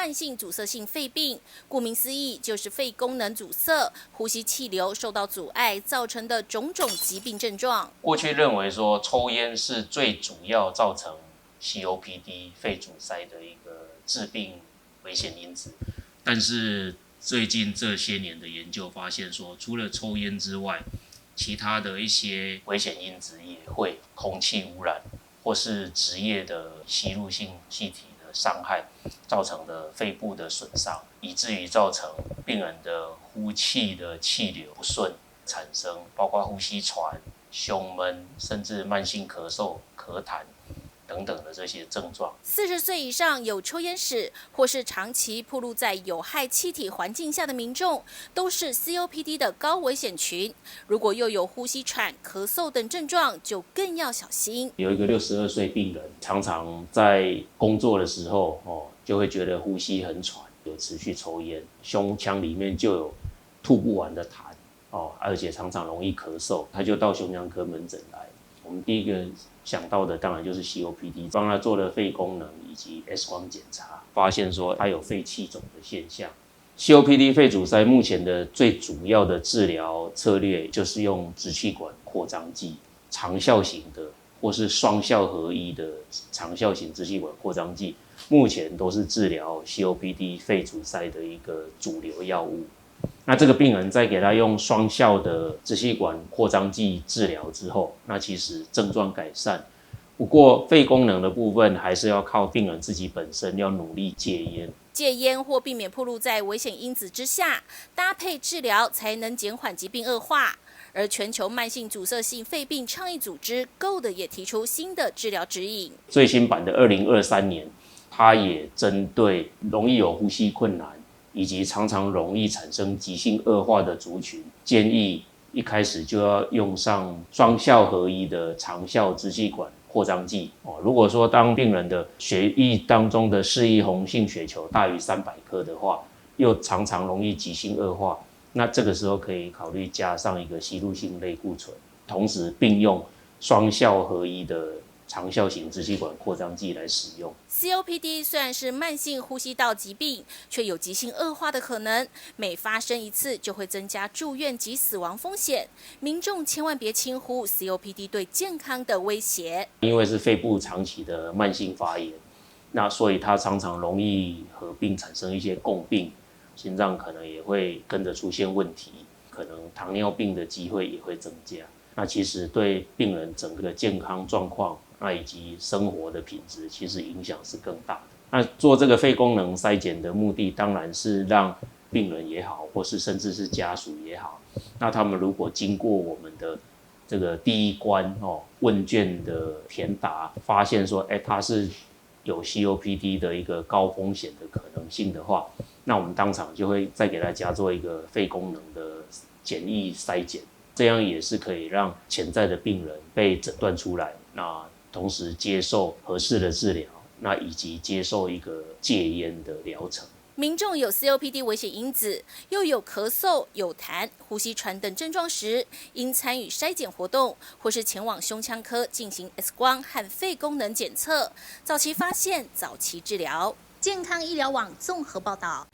慢性阻塞性肺病，顾名思义就是肺功能阻塞、呼吸气流受到阻碍造成的种种疾病症状。过去认为说抽烟是最主要造成 COPD 肺阻塞的一个致病危险因子，但是最近这些年的研究发现说，除了抽烟之外，其他的一些危险因子也会空气污染或是职业的吸入性气体的伤害造成的肺部的损伤，以至于造成病人的呼气的气流不顺，产生包括呼吸喘、胸闷，甚至慢性咳嗽、咳痰等等的这些症状。40岁以上有抽烟史或是长期暴露在有害气体环境下的民众，都是 COPD 的高危险群。如果又有呼吸喘、咳嗽等症状，就更要小心。有一个62岁病人，常常在工作的时候就会觉得呼吸很喘，有持续抽烟，胸腔里面就有吐不完的痰而且常常容易咳嗽，他就到胸腔科门诊来。我们第一个想到的当然就是 COPD， 帮他做了肺功能以及 X 光检查，发现说他有肺气肿的现象。COPD 肺阻塞目前的最主要的治疗策略就是用支气管扩张剂，长效型的或是双效合一的长效型支气管扩张剂，目前都是治疗 COPD 肺阻塞的一个主流药物。那这个病人在给他用双效的支气管扩张剂治疗之后，那其实症状改善。不过肺功能的部分还是要靠病人自己本身要努力戒烟。戒烟或避免暴露在危险因子之下，搭配治疗才能减缓疾病恶化。而全球慢性阻塞性肺病倡议组织 GOLD 也提出新的治疗指引。最新版的2023年，它也针对容易有呼吸困难以及常常容易产生急性恶化的族群，建议一开始就要用上双效合一的长效支气管扩张剂。如果说当病人的血液当中的示意红性血球大于300颗的话，又常常容易急性恶化，那这个时候可以考虑加上一个吸入性类固醇，同时并用双效合一的长效型支气管扩张剂来使用。COPD 虽然是慢性呼吸道疾病，却有急性恶化的可能，每发生一次就会增加住院及死亡风险。民众千万别轻忽 COPD 对健康的威胁。因为是肺部长期的慢性发炎，那所以它常常容易合并产生一些共病，心脏可能也会跟着出现问题，可能糖尿病的机会也会增加。那其实对病人整个的健康状况，那以及生活的品质，其实影响是更大的。那做这个肺功能筛检的目的，当然是让病人也好，或是甚至是家属也好，那他们如果经过我们的这个第一关问卷的填答，发现说，他是有 COPD 的一个高风险的可能性的话，那我们当场就会再给他加做一个肺功能的简易筛检。这样也是可以让潜在的病人被诊断出来，那同时接受合适的治疗，那以及接受一个戒烟的疗程。民众有 COPD 危险因子，又有咳嗽、有痰、呼吸喘等症状时，应参与筛检活动，或是前往胸腔科进行 X 光和肺功能检测，早期发现，早期治疗。健康医疗网综合报道。